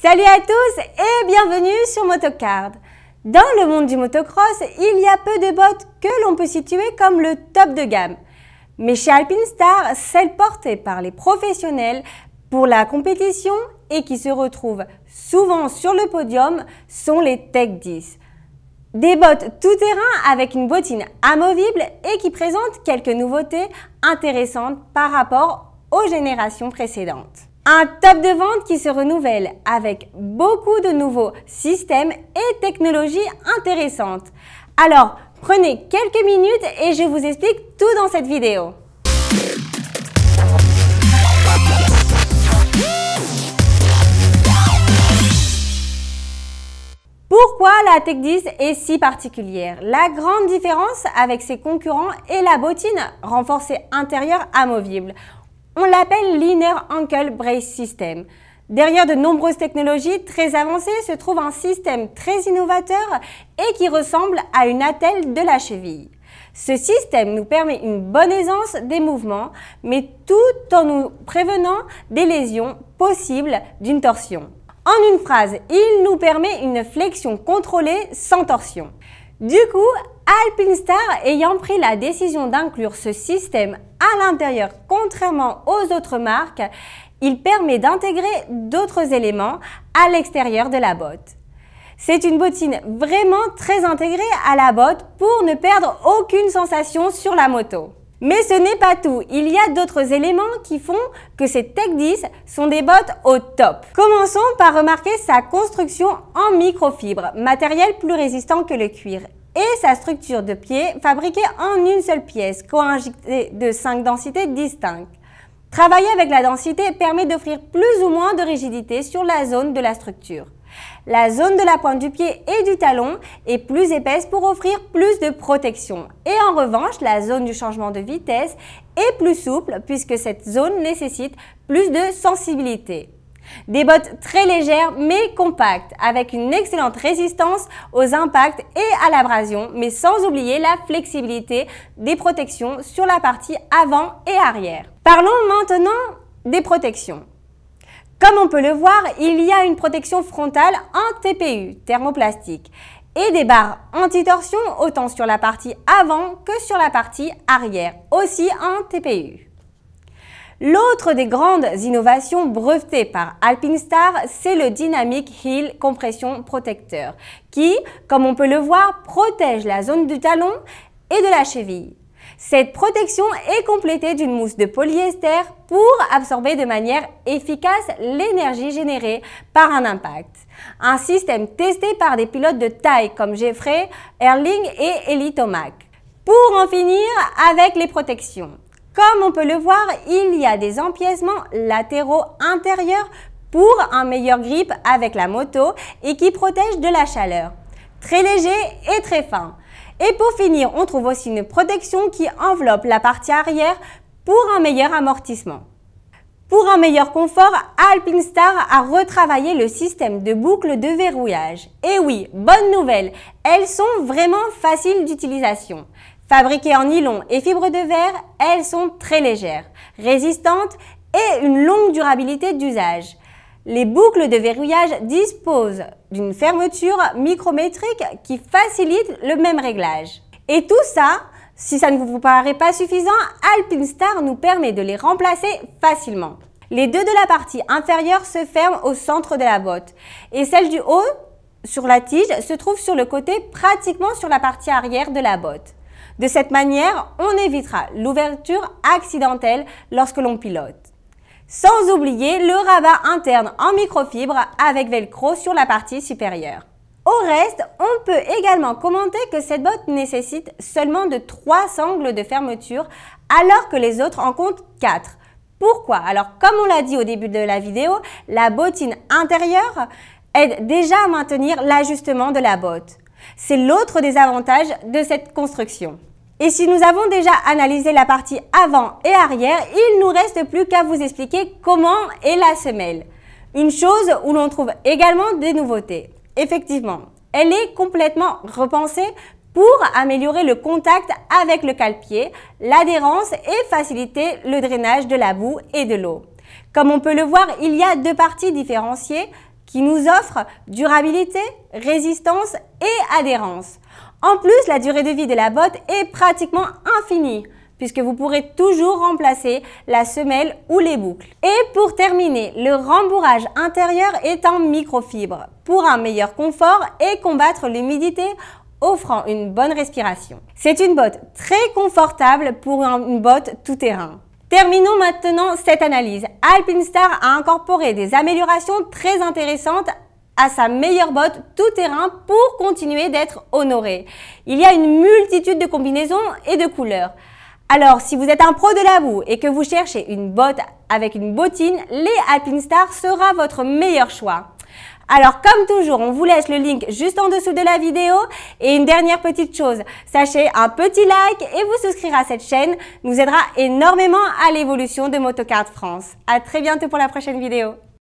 Salut à tous et bienvenue sur Motocard. Dans le monde du motocross, il y a peu de bottes que l'on peut situer comme le top de gamme. Mais chez Alpinestar, celles portées par les professionnels pour la compétition et qui se retrouvent souvent sur le podium sont les Tech 10. Des bottes tout-terrain avec une bottine amovible et qui présentent quelques nouveautés intéressantes par rapport aux générations précédentes. Un top de vente qui se renouvelle avec beaucoup de nouveaux systèmes et technologies intéressantes. Alors, prenez quelques minutes et je vous explique tout dans cette vidéo. Pourquoi la Tech 10 est si particulière? La grande différence avec ses concurrents est la bottine renforcée intérieure amovible. On l'appelle l'Inner Ankle Brace System. Derrière de nombreuses technologies très avancées se trouve un système très innovateur et qui ressemble à une attelle de la cheville. Ce système nous permet une bonne aisance des mouvements, mais tout en nous prévenant des lésions possibles d'une torsion. En une phrase, il nous permet une flexion contrôlée sans torsion. Du coup, Alpinestar ayant pris la décision d'inclure ce système à l'intérieur contrairement aux autres marques, il permet d'intégrer d'autres éléments à l'extérieur de la botte. C'est une bottine vraiment très intégrée à la botte pour ne perdre aucune sensation sur la moto. Mais ce n'est pas tout, il y a d'autres éléments qui font que ces Tech 10 sont des bottes au top. Commençons par remarquer sa construction en microfibre, matériel plus résistant que le cuir, et sa structure de pied fabriquée en une seule pièce, co-injectée de 5 densités distinctes. Travailler avec la densité permet d'offrir plus ou moins de rigidité sur la zone de la structure. La zone de la pointe du pied et du talon est plus épaisse pour offrir plus de protection. Et en revanche, la zone du changement de vitesse est plus souple puisque cette zone nécessite plus de sensibilité. Des bottes très légères mais compactes avec une excellente résistance aux impacts et à l'abrasion, mais sans oublier la flexibilité des protections sur la partie avant et arrière. Parlons maintenant des protections. Comme on peut le voir, il y a une protection frontale en TPU, thermoplastique, et des barres anti-torsion autant sur la partie avant que sur la partie arrière, aussi en TPU. L'autre des grandes innovations brevetées par Alpinestar, c'est le Dynamic Heel Compression Protecteur, qui, comme on peut le voir, protège la zone du talon et de la cheville. Cette protection est complétée d'une mousse de polyester pour absorber de manière efficace l'énergie générée par un impact. Un système testé par des pilotes de taille comme Jeffrey, Erling et Eli Tomac. Pour en finir avec les protections. Comme on peut le voir, il y a des empiècements latéraux intérieurs pour un meilleur grip avec la moto et qui protègent de la chaleur. Très léger et très fin. Et pour finir, on trouve aussi une protection qui enveloppe la partie arrière pour un meilleur amortissement. Pour un meilleur confort, Alpinestar a retravaillé le système de boucles de verrouillage. Et oui, bonne nouvelle, elles sont vraiment faciles d'utilisation. Fabriquées en nylon et fibre de verre, elles sont très légères, résistantes et une longue durabilité d'usage. Les boucles de verrouillage disposent d'une fermeture micrométrique qui facilite le même réglage. Et tout ça, si ça ne vous paraît pas suffisant, Alpinestar nous permet de les remplacer facilement. Les deux de la partie inférieure se ferment au centre de la botte et celle du haut, sur la tige, se trouve sur le côté, pratiquement sur la partie arrière de la botte. De cette manière, on évitera l'ouverture accidentelle lorsque l'on pilote. Sans oublier le rabat interne en microfibre avec velcro sur la partie supérieure. Au reste, on peut également commenter que cette botte nécessite seulement de 3 sangles de fermeture alors que les autres en comptent 4. Pourquoi? Alors comme on l'a dit au début de la vidéo, la bottine intérieure aide déjà à maintenir l'ajustement de la botte. C'est l'autre des avantages de cette construction. Et si nous avons déjà analysé la partie avant et arrière, il ne nous reste plus qu'à vous expliquer comment est la semelle. Une chose où l'on trouve également des nouveautés. Effectivement, elle est complètement repensée pour améliorer le contact avec le cale-pied, l'adhérence et faciliter le drainage de la boue et de l'eau. Comme on peut le voir, il y a deux parties différenciées qui nous offre durabilité, résistance et adhérence. En plus, la durée de vie de la botte est pratiquement infinie, puisque vous pourrez toujours remplacer la semelle ou les boucles. Et pour terminer, le rembourrage intérieur est en microfibre pour un meilleur confort et combattre l'humidité, offrant une bonne respiration. C'est une botte très confortable pour une botte tout-terrain. Terminons maintenant cette analyse. Alpinestar a incorporé des améliorations très intéressantes à sa meilleure botte tout-terrain pour continuer d'être honoré. Il y a une multitude de combinaisons et de couleurs. Alors, si vous êtes un pro de la boue et que vous cherchez une botte avec une bottine, les Alpinestar sera votre meilleur choix. Alors, comme toujours, on vous laisse le link juste en dessous de la vidéo. Et une dernière petite chose, sachez un petit like et vous souscrire à cette chaîne nous aidera énormément à l'évolution de Motocard France. À très bientôt pour la prochaine vidéo.